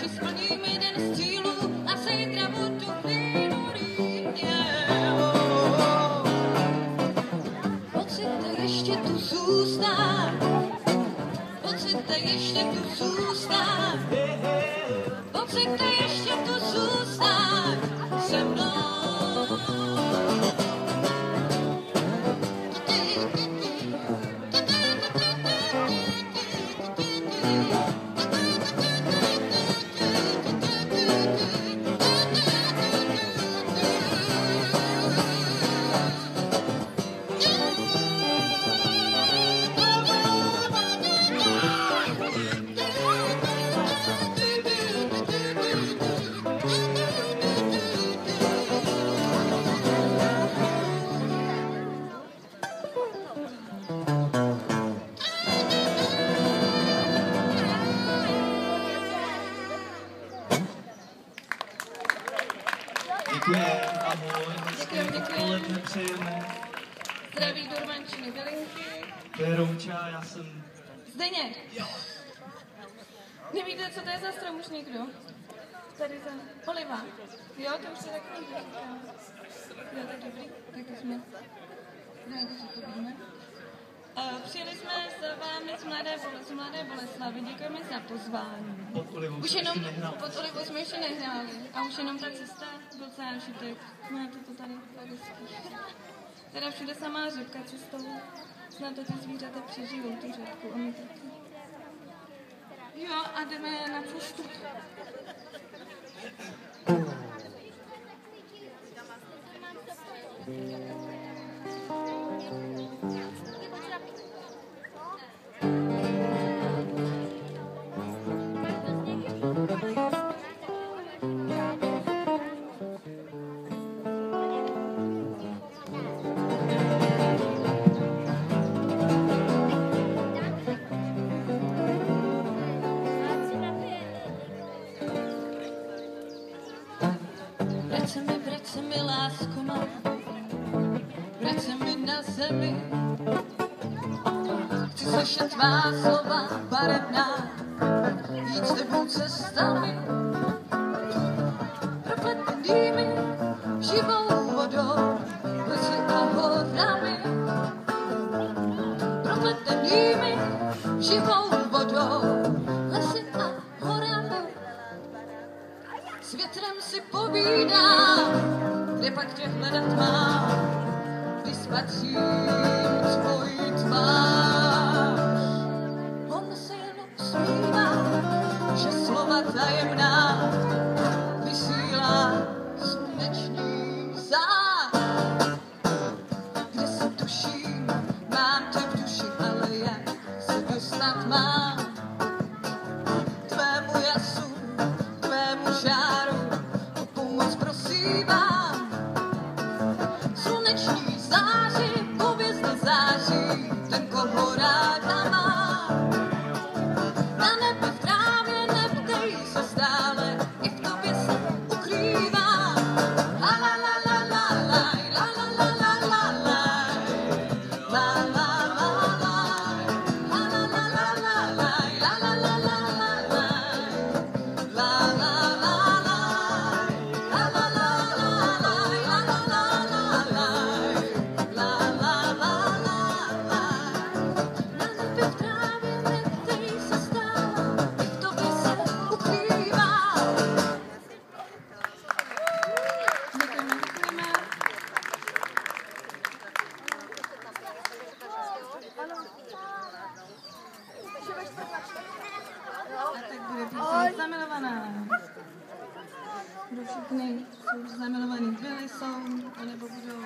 si splním jeden z cílů a zítra budu pocit ještě tu zůstát, pocit ještě tu zůstát, pocit ještě tu zůstát se mnou. Zdraví do Rvančiny Bylinky. To je Rouča, já jsem... Zdeněk. Jo. Nevíte, co to je za strom už někdo? Tady za Oliva. Jo, to už se taky někdo říká. Jo, tak dobrý. Tak to jsme rádi, že to víme. Přijeli jsme za vámi z Mladé Boleslavy. Děkujeme za pozvání. Pod Olivou už jsme jenom, ještě nehráli. pod Olivou jsme ještě nehráli. A už jenom ta cesta byl zážitek. Máte to tady hezký. Teda všude samá řepka cestou. Snad to ty zvířata přežijou, tu řepku. A my taky. Jo, a jdeme na cestu. Vrať se mi, lásko má, vrať se mi na zemi. Chci slyšet tvá slova barevná, jít s tebou cestami, propletenými živou vodou, lesy a horami. Propletenými živou vodou, lesy a horami. S větrem si povídám, kde pak tě hledat mám, když spatřím tvoji tvář. On se jen usmívá, že slova tajemná vysílá sluneční zář. Kde se tuším, mám tě v duši, ale jak se dostat mám tvému jasu, tvému žáru, o pomoc prosívám. Sluneční záři, povězne září, ten koho ráda má. Na nebe v trávě neptej se stále, i v tobě se ukrývá. La la la la la la, la la la la la la, la la la la, la la la la la, la la la la la, la la la la, la la la la, la la la la, la la la la. Na nebe v trávě neptej se stále, i v tobě se ukrývá. Děkujeme, děkujeme. A tak bude píseň zamilovaná. Kdo všichni jsou zamilovaní byli, jsou, anebo budou.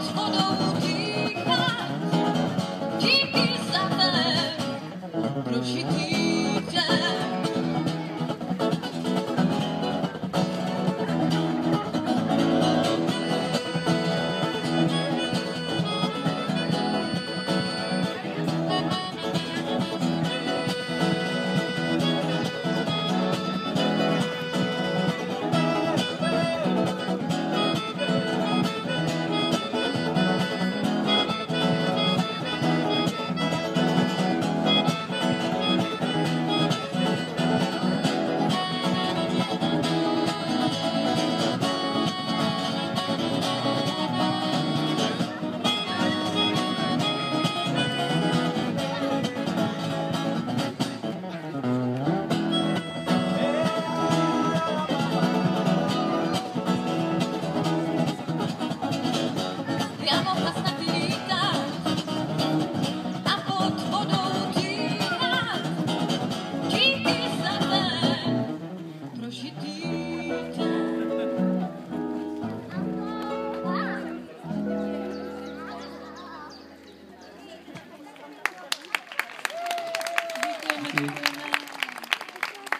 s vodou dýchat. Díky za ten prožitý